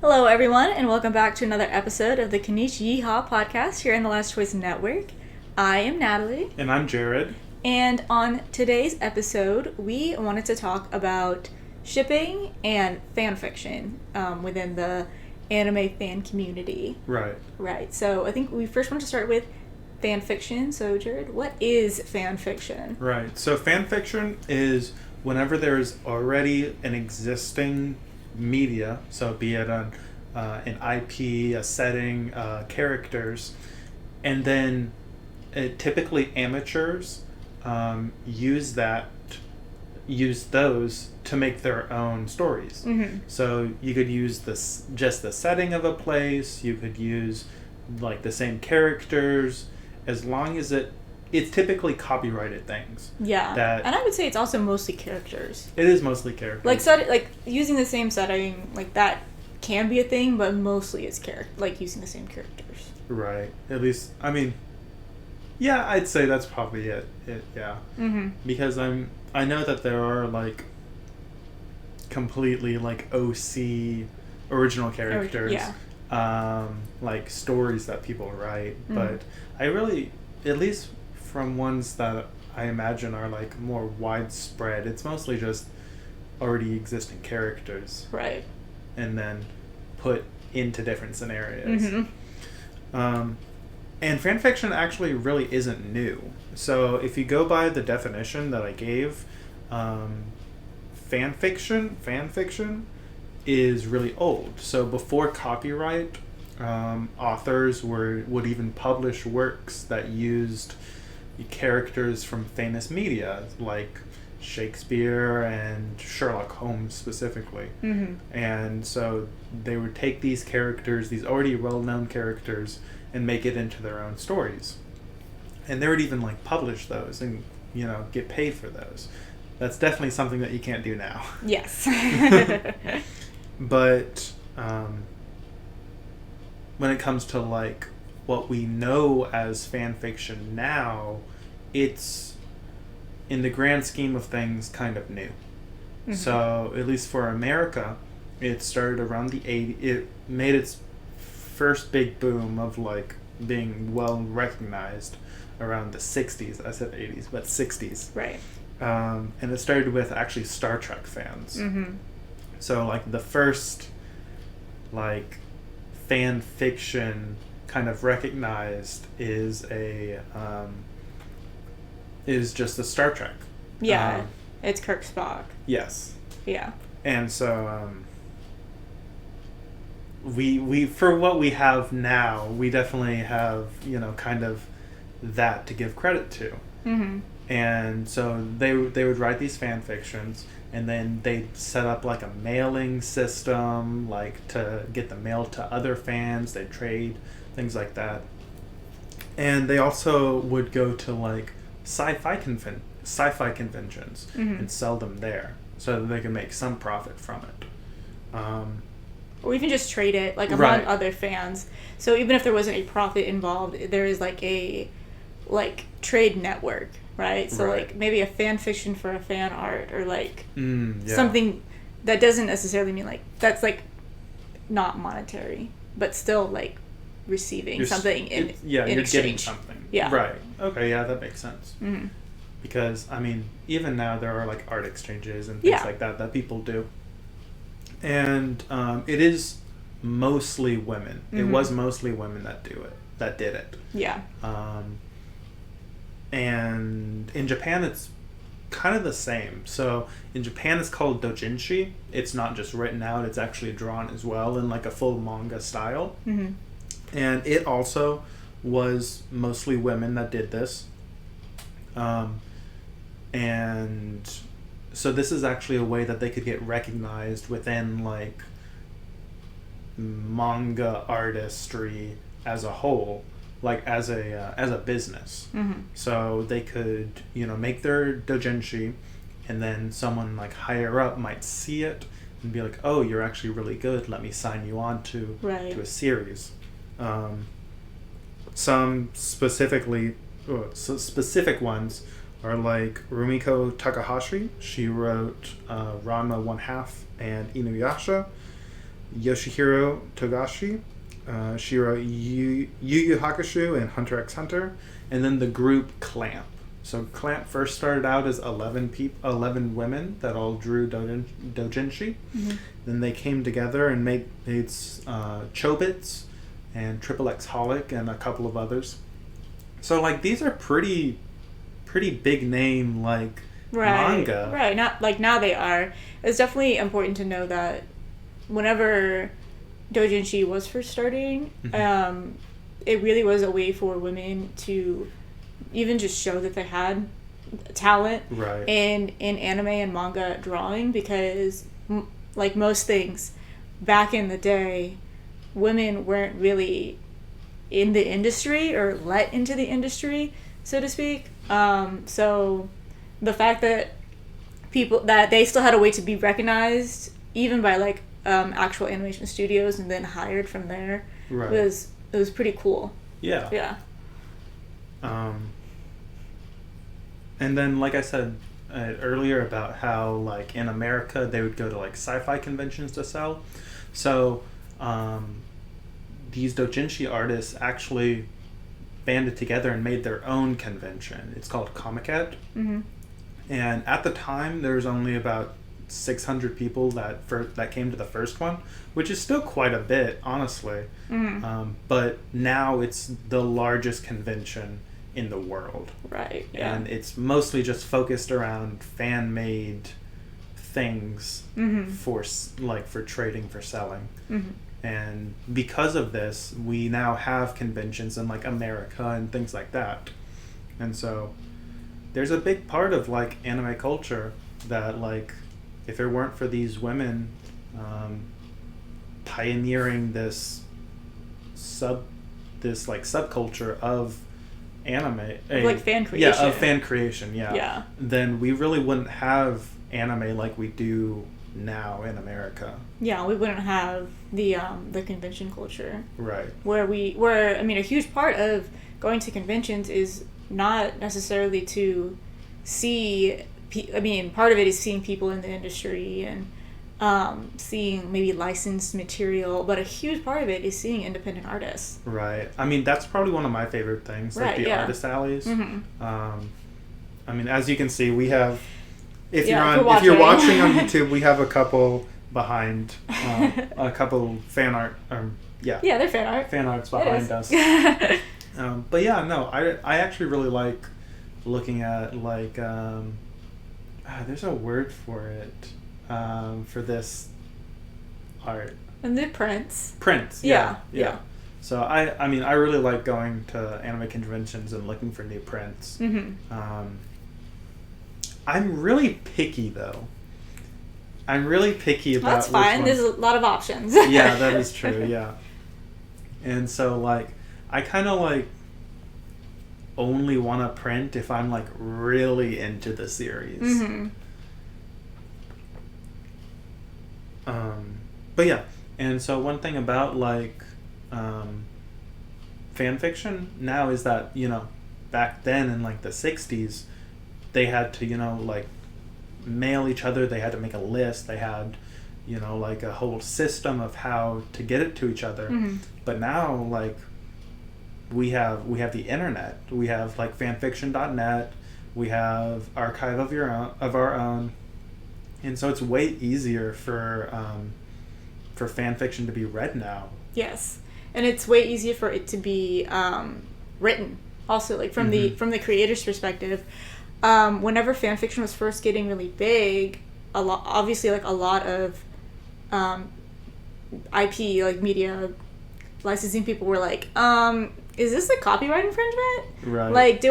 Hello, everyone, and welcome back to another episode of the Konich-Yeehaw podcast here in the Last Choice Network. I am Natalie. And I'm Jared. And on today's episode, we wanted to talk about shipping and fanfiction within the anime fan community. Right. Right. So I think we first want to start with fanfiction. So, Jared, what is fanfiction? Right. So fanfiction is whenever there's already an existing media, so be it an IP, a setting, characters, and then typically amateurs use those to make their own stories. Mm-hmm. So you could use just the setting of a place. You could use like the same characters, as long as it's typically copyrighted things. Yeah, and I would say it's also mostly characters. It is mostly characters. Like using the same setting, like that can be a thing, but mostly it's using the same characters. Right. At least, I mean, yeah, I'd say that's probably it. Yeah. Mm-hmm. Because I know that there are like completely like OC original characters. Yeah. Like stories that people write, Mm-hmm. but I really, at least from ones that I imagine are like more widespread, it's mostly just already existing characters. Right. And then put into different scenarios. Mm-hmm. And fanfiction actually really isn't new. So if you go by the definition that I gave, fanfiction is really old. So before copyright, authors would even publish works that used characters from famous media, like Shakespeare and Sherlock Holmes specifically. Mm-hmm. And so they would take these characters, these already well-known characters, and make it into their own stories. And they would even like publish those and, get paid for those. That's definitely something that you can't do now. Yes. But when it comes to like what we know as fan fiction now, it's, in the grand scheme of things, kind of new. Mm-hmm. So at least for America, it started around the 80s. It made its first big boom of like being well recognized around the 60s. I said 80s, but 60s. Right. And it started with actually Star Trek fans. Mm-hmm. So like the first like fan fiction kind of recognized is just the Star Trek. Yeah, it's Kirk Spock. Yes. Yeah. And so we for what we have now, we definitely have kind of that to give credit to. Mm-hmm. And so they would write these fan fictions, and then they'd set up like a mailing system, like to get the mail to other fans. They'd trade things like that, and they also would go to like sci-fi conventions mm-hmm. and sell them there, so that they could make some profit from it. Or even just trade it like among right. other fans. So even if there wasn't a profit involved, there is like a trade network, right? So right. like maybe a fan fiction for a fan art, or like yeah. something that doesn't necessarily mean like that's like not monetary, but still like receiving something in exchange. You're getting something. Yeah. Right. Okay. Yeah, that makes sense. Mm-hmm. Because I mean, even now there are like art exchanges and things like that people do, and it is mostly women. Mm-hmm. It was mostly women that did it. Yeah. And in Japan, it's kind of the same. So in Japan, it's called doujinshi. It's not just written out; it's actually drawn as well in like a full manga style. Mm-hmm. And it also was mostly women that did this. And so this is actually a way that they could get recognized within like manga artistry as a whole, like as a business. Mm-hmm. So they could make their doujinshi, and then someone like higher up might see it and be like, oh, you're actually really good, let me sign you on to a series. Some specific ones are like Rumiko Takahashi. She wrote Ranma 1/2 and Inuyasha. Yoshihiro Togashi. She wrote Yu Yu Hakusho and Hunter x Hunter. And then the group Clamp. So Clamp first started out as 11 women that all drew doujinshi. Mm-hmm. Then they came together and made Chobits and Triple X Holic and a couple of others. So like these are pretty big name like manga. Right. Not like now they are. It's definitely important to know that whenever doujinshi was first starting, Mm-hmm. It really was a way for women to even just show that they had talent Right. in anime and manga drawing, because like most things back in the day, women weren't really in the industry or let into the industry, so to speak. So the fact that they still had a way to be recognized even by like actual animation studios and then hired from there Right. it was pretty cool. Yeah. Yeah. And then, like I said earlier about how, like, in America, they would go to, like, sci-fi conventions to sell. So, these doujinshi artists actually banded together and made their own convention. It's called Comiket. Mm-hmm. And at the time, there was only about 600 people that came to the first one, which is still quite a bit, honestly. Mm-hmm. But now it's the largest convention in the world. Right. Yeah. And it's mostly just focused around fan-made things Mm-hmm. for trading, for selling. Mm-hmm. And because of this, we now have conventions in like America and things like that. And so there's a big part of like anime culture that, like, if it weren't for these women pioneering this subculture of anime, Like fan creation. Yeah, of fan creation, yeah. Yeah. Then we really wouldn't have anime like we do now in America. Yeah, we wouldn't have the convention culture. Right. Where I mean, a huge part of going to conventions is not necessarily to see. I mean, part of it is seeing people in the industry and seeing maybe licensed material, but a huge part of it is seeing independent artists. Right. I mean, that's probably one of my favorite things, like the artist alleys. Mm-hmm. I mean, as you can see, we have. If you're watching on YouTube, we have a couple behind, a couple fan art. Yeah, they're fan art. Fan arts behind us. But yeah, no, I actually really like looking at like there's a word for it for this art. And the prints. Prints. Yeah. So I mean, I really like going to anime conventions and looking for new prints. Mm-hmm. I'm really picky though. I'm really picky about. That's fine. There's a lot of options. Yeah, that is true. Yeah. And so like, I kind of like only want to print if I'm like really into the series. Mm-hmm. But yeah, and so one thing about like fan fiction now is that, you know, back then in like the 60s, they had to, you know, like mail each other, they had to make a list, they had, you know, like a whole system of how to get it to each other. Mm-hmm. But now, like, we have the internet, we have like fanfiction.net, we have archive of our own, and so it's way easier for fan fiction to be read now. Yes, and it's way easier for it to be written. Also, like from Mm-hmm. the creator's perspective, whenever fan fiction was first getting really big, a lot of IP, like media licensing people were like, is this a copyright infringement? Right. Like,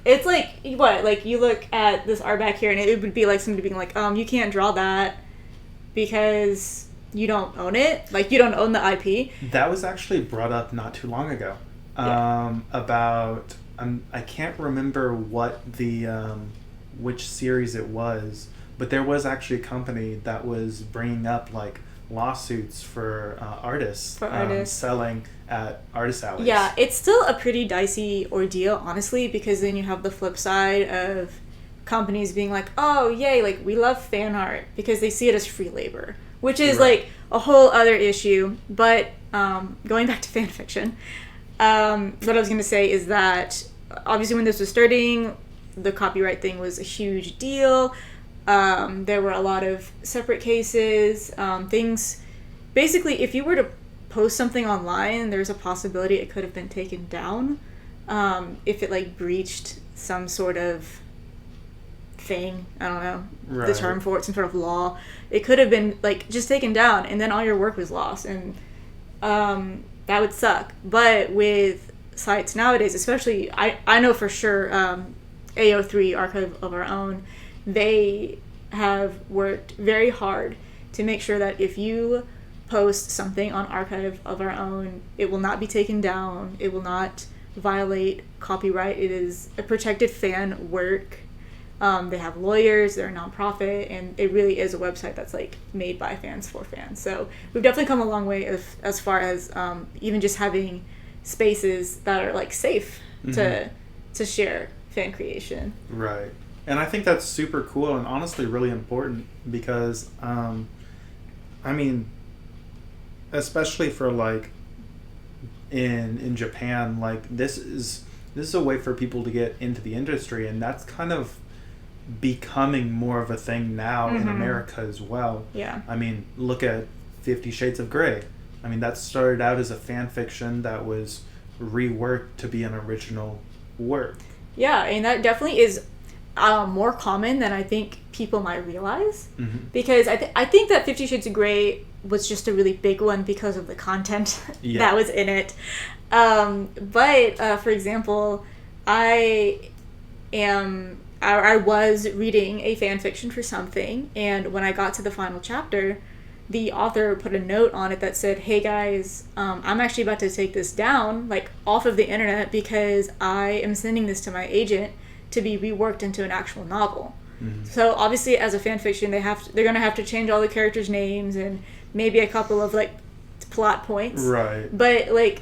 it's like, what, like, you look at this art back here and it would be like somebody being like, you can't draw that because you don't own it. Like, you don't own the IP. That was actually brought up not too long ago. About, I can't remember what the, which series it was, but there was actually a company that was bringing up, like, lawsuits for artists selling at artist alleys. Yeah, it's still a pretty dicey ordeal, honestly, because then you have the flip side of companies being like, oh, yay, like, we love fan art, because they see it as free labor, which is Right. like a whole other issue. But going back to fan fiction, what I was going to say is that obviously when this was starting, the copyright thing was a huge deal. There were a lot of separate cases, things. Basically, if you were to post something online, there's a possibility it could have been taken down if it like breached some sort of thing. I don't know the Right. term for it, some sort of law. It could have been like just taken down, and then all your work was lost, and that would suck. But with sites nowadays, especially, I know for sure AO3 Archive of Our Own, they have worked very hard to make sure that if you post something on Archive of Our Own, it will not be taken down. It will not violate copyright. It is a protected fan work. They have lawyers. They're a nonprofit, and it really is a website that's like made by fans for fans. So we've definitely come a long way as far as even just having spaces that are like safe to share fan creation. Right. And I think that's super cool and honestly really important because, I mean, especially for like in Japan, like this is a way for people to get into the industry, and that's kind of becoming more of a thing now in America as well. Yeah. I mean, look at 50 Shades of Grey. I mean, that started out as a fan fiction that was reworked to be an original work. Yeah, and that definitely is more common than I think people might realize. Because I think that 50 Shades of Grey was just a really big one because of the content that was in it. But for example, I was reading a fan fiction for something, and when I got to the final chapter, the author put a note on it that said, "Hey guys, I'm actually about to take this down, like off of the internet, because I am sending this to my agent to be reworked into an actual novel." So obviously, as a fan fiction, they're gonna have to change all the characters' names and maybe a couple of like plot points. Right. But like,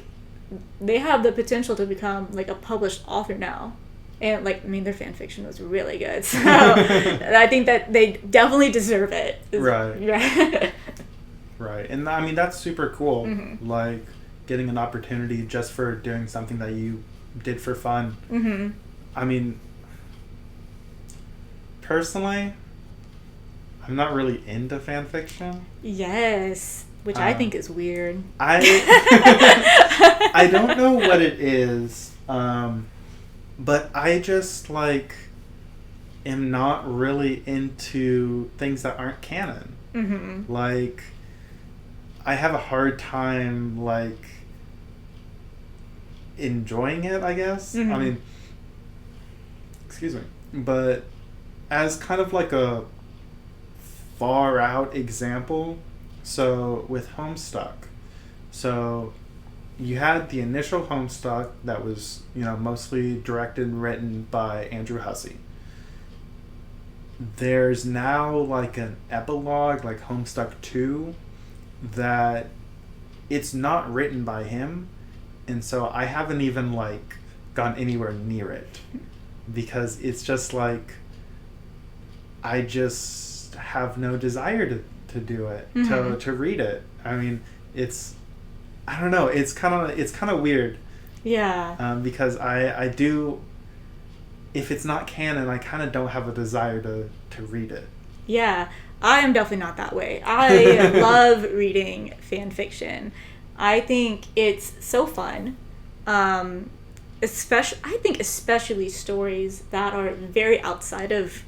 they have the potential to become like a published author now. And like, I mean, their fan fiction was really good, so I think that they definitely deserve it. Right. Yeah. Right. And I mean, that's super cool. Like getting an opportunity just for doing something that you did for fun. I mean, personally, I'm not really into fan fiction. Yes, which I think is weird. I don't know what it is, but I just like am not really into things that aren't canon. Like, I have a hard time like enjoying it, I guess. I mean, excuse me, but as kind of like a far out example, so with Homestuck, so you had the initial Homestuck that was, you know, mostly directed and written by Andrew Hussey. There's now like an epilogue, like Homestuck 2, that it's not written by him, and so I haven't even like gone anywhere near it because it's just like I just have no desire to do it, to read it. I mean, I don't know, it's kind of weird. Yeah. Because I do, if it's not canon, I kind of don't have a desire to read it. Yeah, I am definitely not that way. I love reading fan fiction. I think it's so fun. Especially stories that are very outside of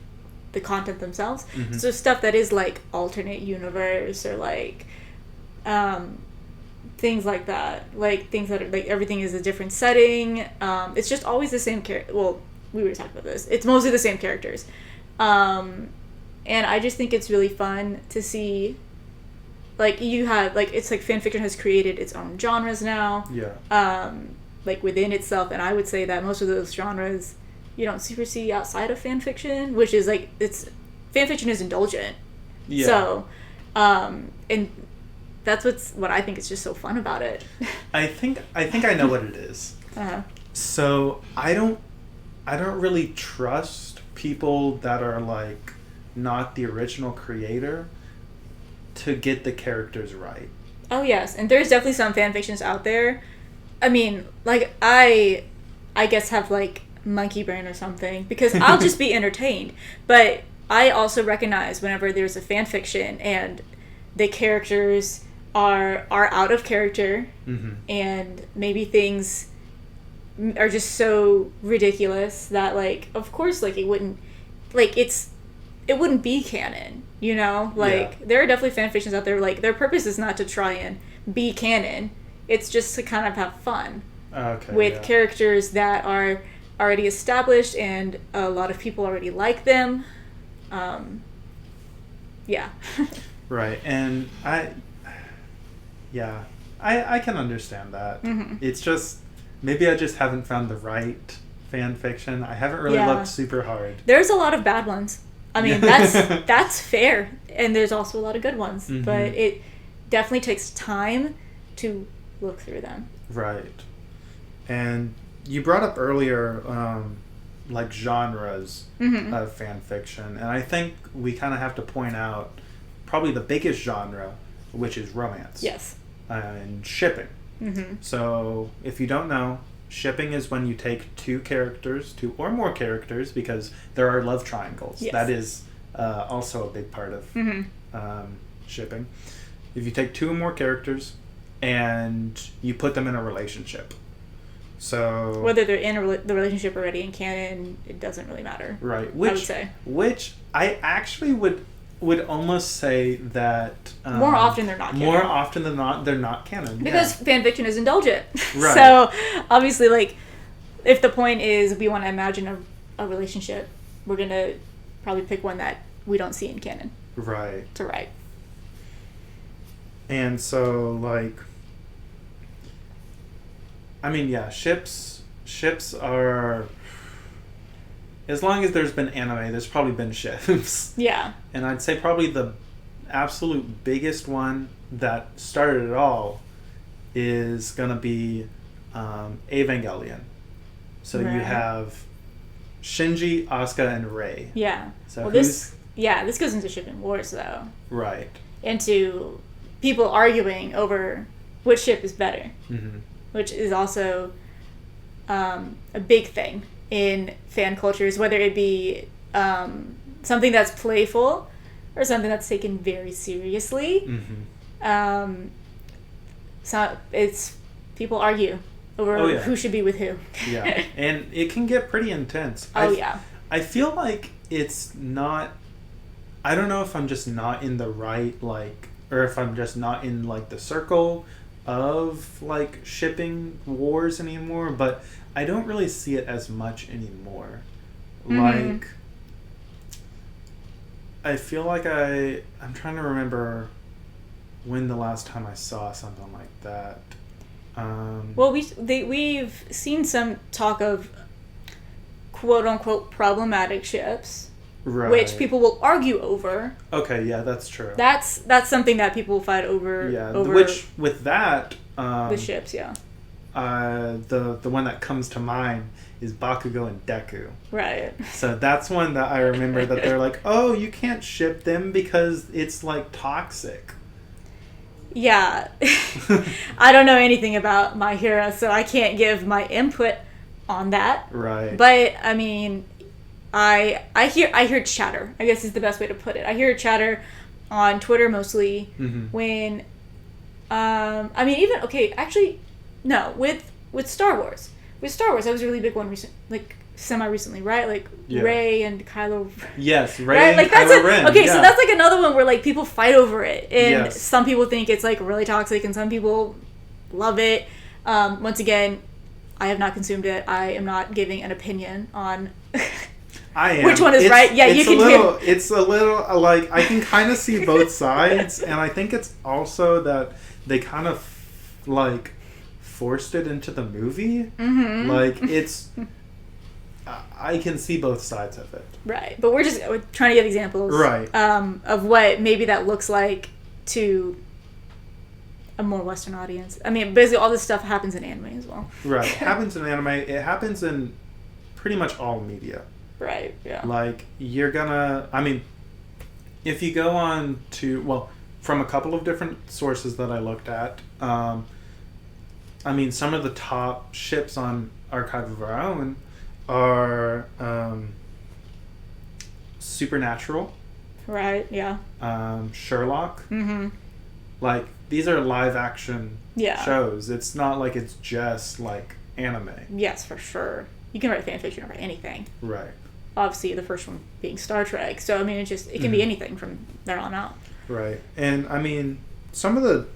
the content themselves. So stuff that is like alternate universe or like things like that. Like things that are like everything is a different setting. It's just always the same character. Well, we were talking about this. It's mostly the same characters. And I just think it's really fun to see, like, you have, like, it's like fan fiction has created its own genres now. Yeah. Like, within itself, and I would say that most of those genres you don't super see outside of fan fiction, which is, like, fan fiction is indulgent. Yeah. So, and that's what I think is just so fun about it. I think I know what it is. So, I don't really trust people that are, like, not the original creator, to get the characters right. Oh yes, and there's definitely some fan fictions out there. I mean, like I guess have like monkey brain or something because I'll just be entertained. But I also recognize whenever there's a fan fiction and the characters are out of character, and maybe things are just so ridiculous that like of course like it wouldn't be canon, you know? Like there are definitely fan fictions out there like their purpose is not to try and be canon. It's just to kind of have fun with characters that are already established and a lot of people already like them. Right, and I can understand that. It's just maybe I just haven't found the right fan fiction. I haven't really looked super hard. There's a lot of bad ones. I mean, that's fair, and there's also a lot of good ones, but it definitely takes time to look through them. Right. And you brought up earlier like genres of fan fiction, and I think we kind of have to point out probably the biggest genre, which is romance. Yes. And shipping. So if you don't know, shipping is when you take two or more characters, because there are love triangles. Yes. That is also a big part of shipping. If you take two or more characters and you put them in a relationship. So whether they're in the relationship already in canon, it doesn't really matter. Right. I would say. Which I actually would almost say that more often they're not canon. More often than not, they're not canon. Because fan fiction is indulgent. Right. So obviously, like, if the point is we want to imagine a relationship, we're gonna probably pick one that we don't see in canon. Right. To write. And so, like, I mean, yeah, ships are, as long as there's been anime, there's probably been ships. Yeah. And I'd say probably the absolute biggest one that started it all is going to be Evangelion. So you have Shinji, Asuka, and Rei. Yeah. So well, this goes into shipping wars, though. Right. Into people arguing over which ship is better. Which is also a big thing in fan cultures, whether it be something that's playful or something that's taken very seriously. So it's people argue over who should be with who. Yeah, and it can get pretty intense. I feel like it's not. I don't know if I'm just not in the right or if I'm just not in the circle of shipping wars anymore, but I don't really see it as much anymore. I feel like I'm trying to remember when the last time I saw something like that. Well, we've seen some talk of quote unquote problematic ships. Right. Which people will argue over. Okay, yeah, that's true. That's something that people fight over. Yeah, which with that the ships, yeah. The one that comes to mind is Bakugo and Deku. Right. So that's one that I remember that they're like, oh, you can't ship them because it's toxic. Yeah. I don't know anything about My Hero, so I can't give my input on that. Right. But I mean, I hear chatter, I guess is the best way to put it. I hear chatter on Twitter mostly when I mean even with Star Wars. With Star Wars, that was a really big one semi-recently, right? Rey and Kylo. Yes, Rey and Kylo Ren. Okay, so that's another one where people fight over it, and some people think it's really toxic, and some people love it. Once again, I have not consumed it. I am not giving an opinion on which one is right. Yeah, you can. It's a little I can kind of see both sides, and I think it's also that they kind of forced it into the movie. It's. I can see both sides of it. Right, but we're trying to give examples, right? Of what maybe that looks like to a more Western audience. I mean, basically all this stuff happens in anime as well. Right, it happens in anime. It happens in pretty much all media. Right. Yeah. You're gonna. I mean, if you go on to from a couple of different sources that I looked at, I mean, some of the top ships on Archive of Our Own are Supernatural. Right, yeah. Sherlock. Mm-hmm. Like, these are live action Yeah. shows. It's not like it's just like anime. Yes, for sure. You can write fan fiction over anything. Right. Obviously, the first one being Star Trek. So, I mean, it can be anything from there on out. Right. And, I mean, some of the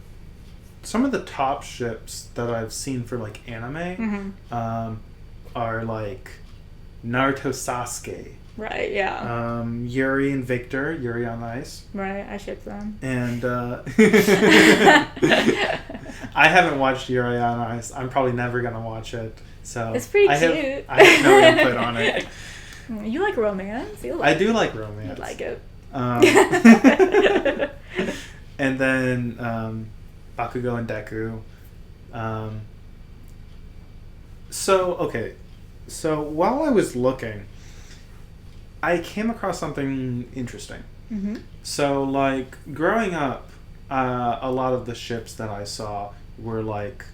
top ships that I've seen for, like, anime are, like, Naruto Sasuke. Right, yeah. Yuri and Victor, Yuri on Ice. Right, I ship them. And I haven't watched Yuri on Ice. I'm probably never going to watch it. So it's pretty cute. I have no input on it. You like romance? I do like romance. You like it. And then Bakugo and Deku. So while I was looking, I came across something interesting. Mm-hmm. So, like, growing up, a lot of the ships that I saw were, like,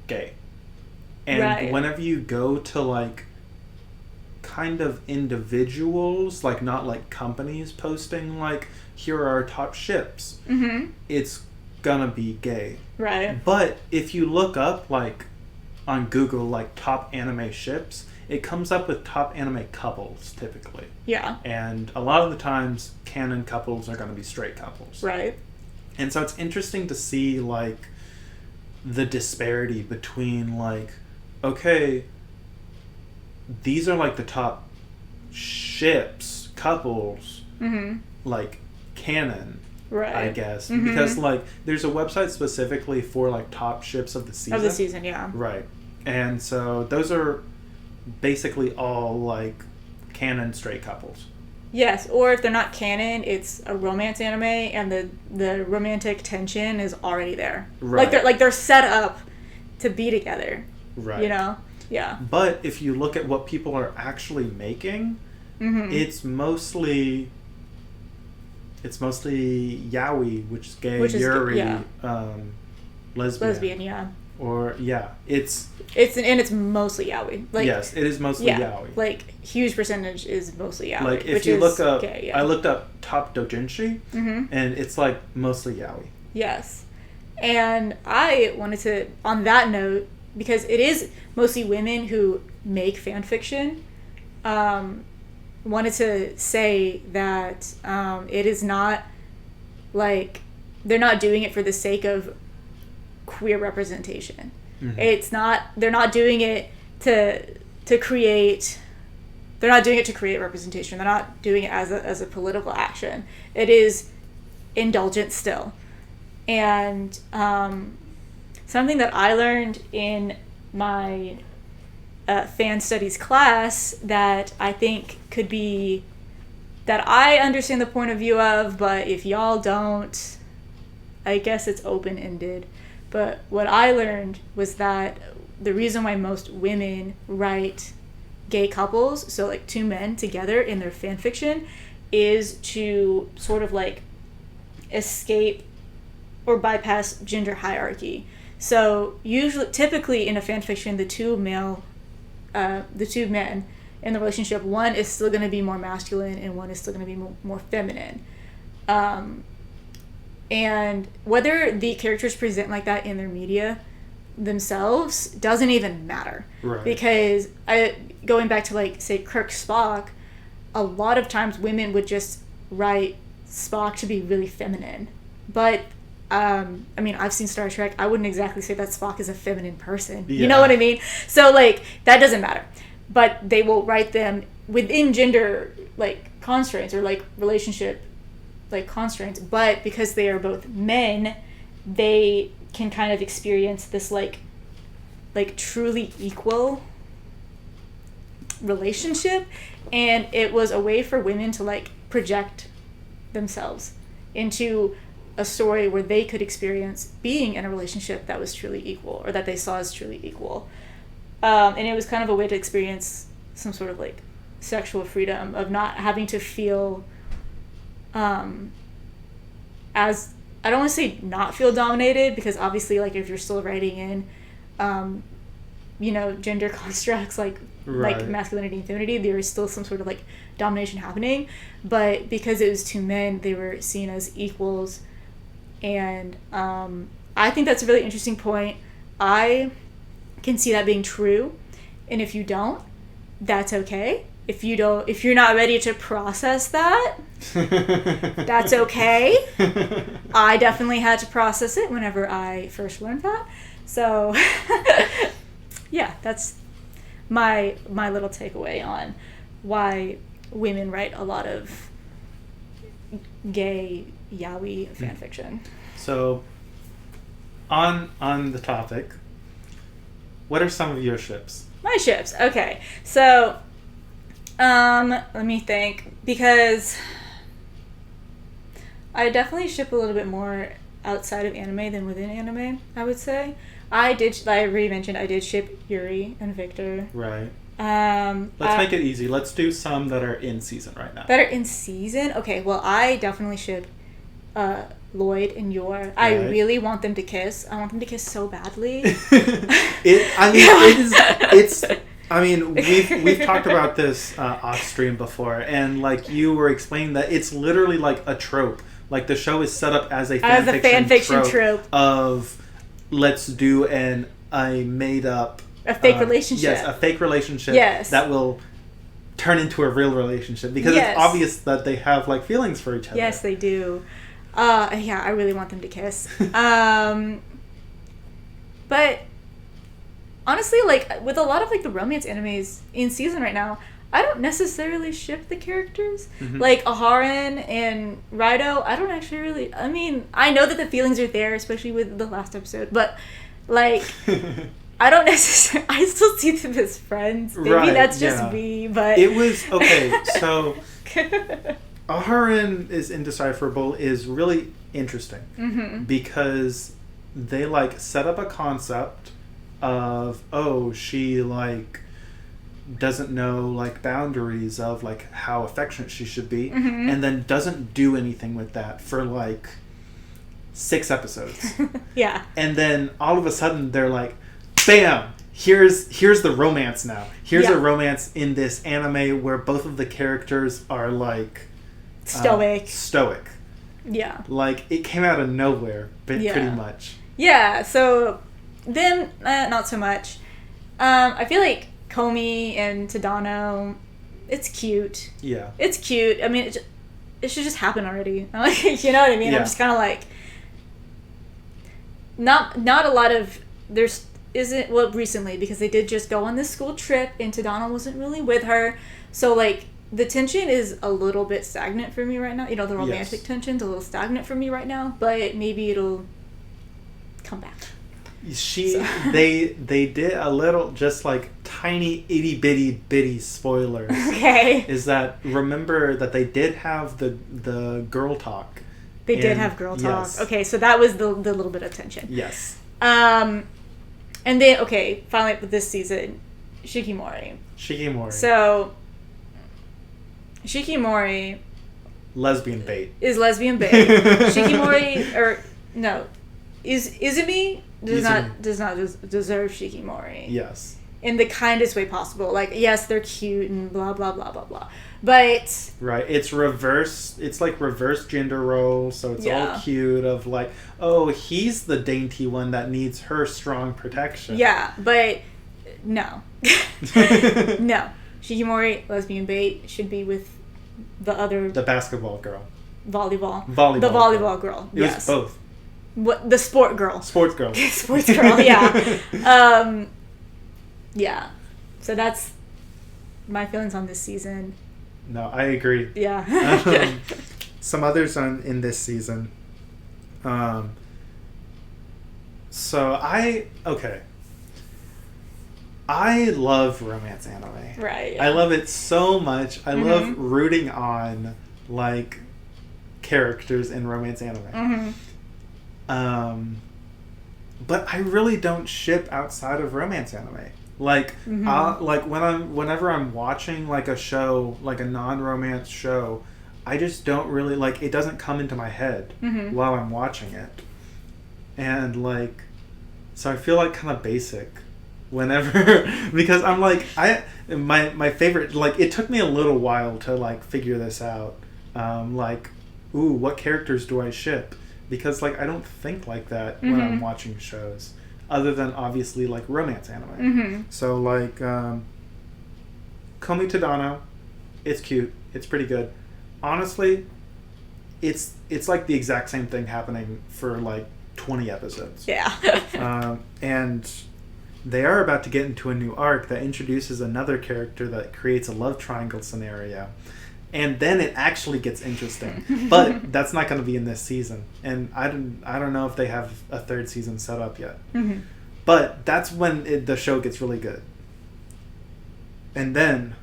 gay. And whenever you go to, like, kind of individuals, like, not, like, companies posting, like, here are our top ships, it's gonna be gay. Right. But if you look up, like, on Google, like, top anime ships, it comes up with top anime couples, typically. Yeah. And a lot of the times, canon couples are going to be straight couples. Right. And so it's interesting to see, like, the disparity between, like, okay, these are, like, the top ships, couples, like, canon, right. I guess. Because, like, there's a website specifically for, like, top ships of the season. Of the season, yeah. Right. And so those are basically all, like, canon straight couples. Yes, or if they're not canon, it's a romance anime, and the romantic tension is already there. Right. They're set up to be together. Right. You know? Yeah. But if you look at what people are actually making, it's mostly yaoi, which is gay, yuri, lesbian, yeah. Or it's mostly yaoi. Like, yes, it is mostly yaoi. Like, huge percentage is mostly yaoi. Like, if you look up, gay, I looked up top doujinshi, and it's like mostly yaoi. Yes, and I wanted to, on that note, because it is mostly women who make fan fiction, wanted to say that it is not like they're not doing it for the sake of queer representation. They're not doing it to create representation. They're not doing it as a political action. It is indulgent still. And something that I learned in my fan studies class that I think could be, that I understand the point of view of, but if y'all don't, I guess it's open-ended. But what I learned was that the reason why most women write gay couples, so like two men together in their fan fiction, is to sort of like escape or bypass gender hierarchy. So typically in a fan fiction, the two men in the relationship, one is still going to be more masculine and one is still going to be more feminine. And whether the characters present like that in their media themselves doesn't even matter. Right. Because going back to, like, say, Kirk Spock, a lot of times women would just write Spock to be really feminine. But, I mean, I've seen Star Trek. I wouldn't exactly say that Spock is a feminine person. Yeah. You know what I mean? So, like, that doesn't matter. But they will write them within gender, like, constraints or, like, relationship like constraints, but because they are both men, they can kind of experience this like truly equal relationship, and it was a way for women to like project themselves into a story where they could experience being in a relationship that was truly equal, or that they saw as truly equal, and it was kind of a way to experience some sort of like sexual freedom of not having to feel as I don't want to say not feel dominated, because obviously, like, if you're still writing in, gender constructs, like masculinity and femininity, there is still some sort of, like, domination happening. But because it was two men, they were seen as equals. And I think that's a really interesting point. I can see that being true. And if you don't, that's okay. If you're not ready to process that, that's okay. I definitely had to process it whenever I first learned that. So, yeah, that's my little takeaway on why women write a lot of gay yaoi fan fiction. So, on the topic, what are some of your ships? My ships. Okay. So, let me think, because I definitely ship a little bit more outside of anime than within anime, I would say. Like I already mentioned, I did ship Yuri and Victor. Right. Let's make it easy. Let's do some that are in season right now. That are in season? Okay, well, I definitely ship Lloyd and Yor. Right. I really want them to kiss. I want them to kiss so badly. We've talked about this off stream before, and like you were explaining that it's literally like a trope. Like the show is set up as a fan fiction trope of let's do a made up fake relationship. Yes, a fake relationship that will turn into a real relationship, because it's obvious that they have like feelings for each other. Yes, they do. I really want them to kiss. But honestly, like, with a lot of, like, the romance animes in season right now, I don't necessarily ship the characters. Mm-hmm. Like, Aharon and Raido, I don't actually really... I mean, I know that the feelings are there, especially with the last episode, but, like, I don't necessarily... I still see them as friends. Maybe that's just me, but... It was... Okay, so... Aharon is Indecipherable is really interesting. Mm-hmm. Because they, like, set up a concept of, she, like, doesn't know, like, boundaries of, like, how affectionate she should be, mm-hmm. and then doesn't do anything with that for, like, 6 episodes. Yeah. And then all of a sudden they're like, bam! Here's the romance now. Here's a romance in this anime where both of the characters are, like... Stoic. Yeah. Like, it came out of nowhere, pretty much. Yeah, so... Them, not so much. I feel like Komi and Tadano, it's cute. Yeah. It's cute. I mean, it should just happen already. Like, you know what I mean? Yeah. I'm just kind of like... Not a lot of... recently, because they did just go on this school trip, and Tadano wasn't really with her. So, like, the tension is a little bit stagnant for me right now. You know, the romantic tension's a little stagnant for me right now, but maybe it'll come back. They did a little, just like tiny itty bitty spoilers. Okay. Is that, remember that they did have the girl talk. They did have girl talk. Yes. Okay, so that was the little bit of tension. Yes. And then, okay, finally with this season, Shikimori. So, Shikimori... Lesbian bait. Is lesbian bait. Shikimori, or, no, Izumi does not deserve Shikimori. Yes. In the kindest way possible. Like, yes, they're cute and blah, blah, blah, blah, blah. But... Right. It's like reverse gender roles, so it's all cute of like, he's the dainty one that needs her strong protection. Yeah, but no. No. Shikimori, lesbian bait, should be with the basketball girl. Volleyball. The volleyball girl. It was both. What, the sport girl. Sports girl, yeah. Yeah. So that's my feelings on this season. No, I agree. Yeah. Some others in this season. I love romance anime. Right. Yeah. I love it so much. I love rooting on, like, characters in romance anime. Mm-hmm. But I really don't ship outside of romance anime. Like, whenever I'm watching, like, a show, like a non-romance show, I just don't really, like, it doesn't come into my head while I'm watching it. And, like, so I feel, like, kind of basic whenever, because I'm, like, my favorite, like, it took me a little while to, like, figure this out. Like, ooh, what characters do I ship? Because, like, I don't think like that when I'm watching shows. Other than, obviously, like, romance anime. So, like, Komi Tadano, it's cute. It's pretty good. Honestly, it's like the exact same thing happening for, like, 20 episodes. Yeah. And they are about to get into a new arc that introduces another character that creates a love triangle scenario. And then it actually gets interesting. But that's not going to be in this season. And I don't know if they have a third season set up yet. But that's when the show gets really good. And then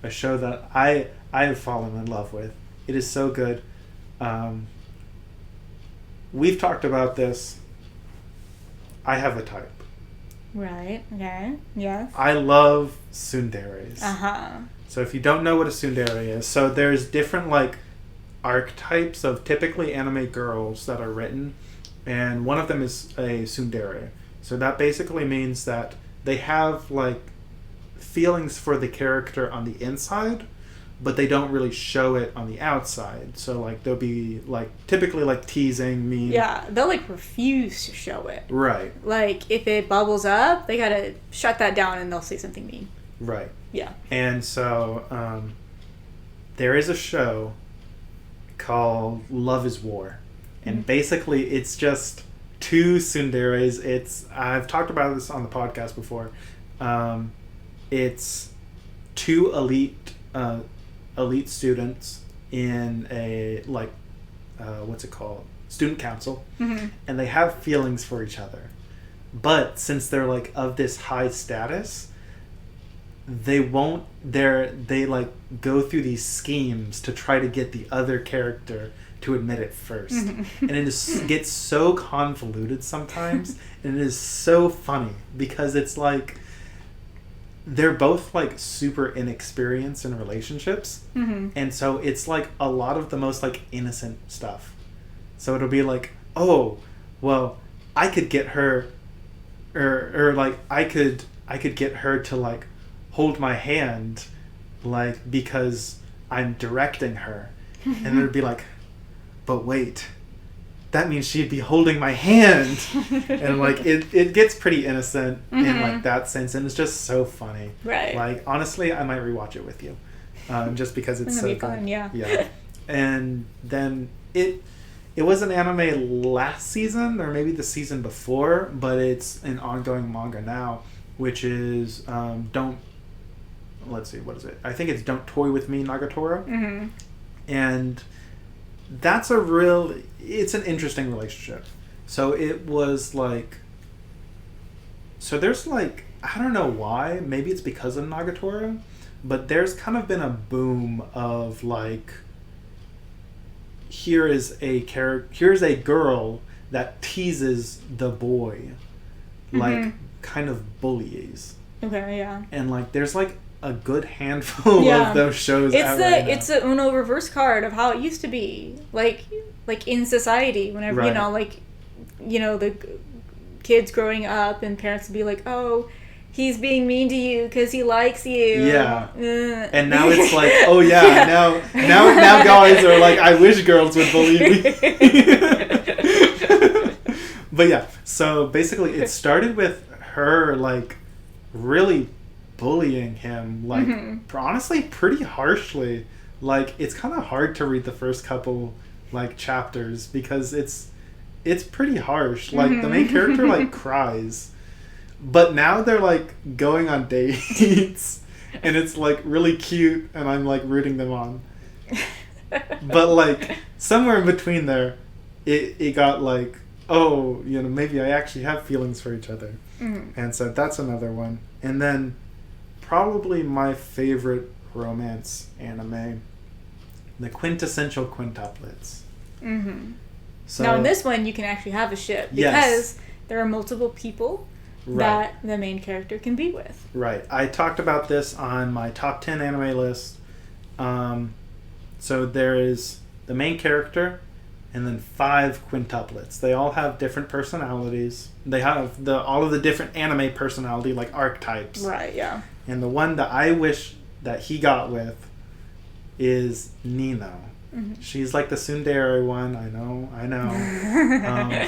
a show that I have fallen in love with. It is so good. We've talked about this. I have a type. Right. Okay. Yes. I love tsunderes. Uh-huh. So if you don't know what a tsundere is, so there's different, like, archetypes of typically anime girls that are written, and one of them is a tsundere. So that basically means that they have, like, feelings for the character on the inside, but they don't really show it on the outside. So, like, they'll be, like, typically, like, teasing, mean. Yeah, they'll, like, refuse to show it. Right. Like, if it bubbles up, they gotta shut that down and they'll say something mean. Right. Yeah. And so, there is a show called Love is War. And basically, it's just two tsunderes. I've talked about this on the podcast before. It's two elite students in a, like, what's it called? Student council. And they have feelings for each other. But since they're, like, of this high status, they like go through these schemes to try to get the other character to admit it first. And it gets so convoluted sometimes. And it is so funny because it's like they're both, like, super inexperienced in relationships. And so it's, like, a lot of the most, like, innocent stuff. So it'll be like, oh, well, I could get her or like I could get her to, like, hold my hand, like, because I'm directing her. And it'd be like, but wait, that means she'd be holding my hand. And, like, it gets pretty innocent in, like, that sense, and it's just so funny. Right. Like, honestly, I might rewatch it with you, just because it's so be good. fun, yeah. And then it was an anime last season, or maybe the season before, but it's an ongoing manga now, which is let's see, what is it? I think it's Don't Toy With Me, Nagatoro. And that's it's an interesting relationship. So it was, like, so there's, like, I don't know why, maybe it's because of Nagatoro, but there's kind of been a boom of, like, here's a girl that teases the boy, like, kind of bullies. Okay, yeah. And, like, there's, like, a good handful of those shows out right now. It's the Uno reverse card of how it used to be. Like in society, whenever, right. The kids growing up and parents would be like, oh, he's being mean to you because he likes you. Yeah. And now it's like, oh yeah, now guys are like, I wish girls would believe me. But yeah, so basically it started with her, like, really bullying him, like, honestly pretty harshly. Like, it's kind of hard to read the first couple, like, chapters because it's pretty harsh. Like, the main character, like, cries. But now they're, like, going on dates and it's, like, really cute and I'm, like, rooting them on. But, like, somewhere in between there it got, like, oh, maybe I actually have feelings for each other. And so that's another one. And then probably my favorite romance anime, the quintessential quintuplets. So, now in this one you can actually have a ship because there are multiple people that the main character can be with. Right. I talked about this on my top 10 anime list, So there is the main character and then 5 quintuplets. They all have different personalities. They have all of the different anime personality, like archetypes. Right, yeah. And the one that I wish that he got with is Nino. Mm-hmm. She's like the tsundere one. I know.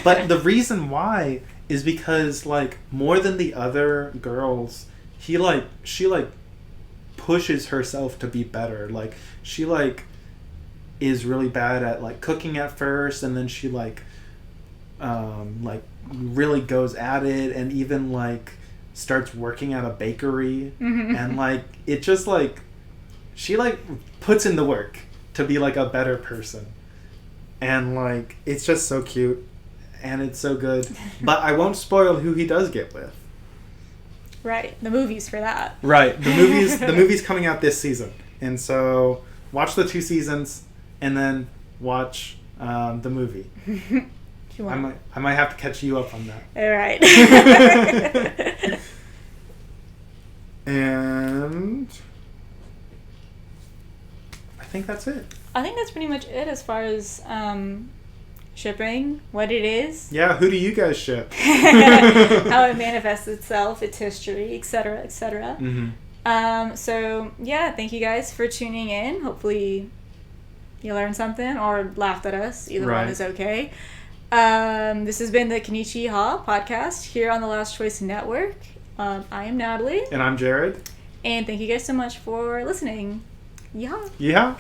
But the reason why is because, like, more than the other girls, she pushes herself to be better. Like, she is really bad at like cooking at first, and then she really goes at it, and even like starts working at a bakery. Mm-hmm. And like it just like she like puts in the work to be like a better person, and like it's just so cute and it's so good. But I won't spoil who he does get with. Right, the movies for that. Right, the movie's coming out this season, and so watch the 2 seasons and then watch the movie. I might have to catch you up on that. All right. And I think that's it. I think that's pretty much it as far as shipping, what it is. Yeah, who do you guys ship? How it manifests itself, its history, etc., etc. Mm-hmm. So, yeah, thank you guys for tuning in. Hopefully you learned something or laughed at us. Either one is okay. This has been the Konich-Yeehaw podcast here on the Last Choice Network. I am Natalie. And I'm Jared. And thank you guys so much for listening. Yeehaw. Yeehaw.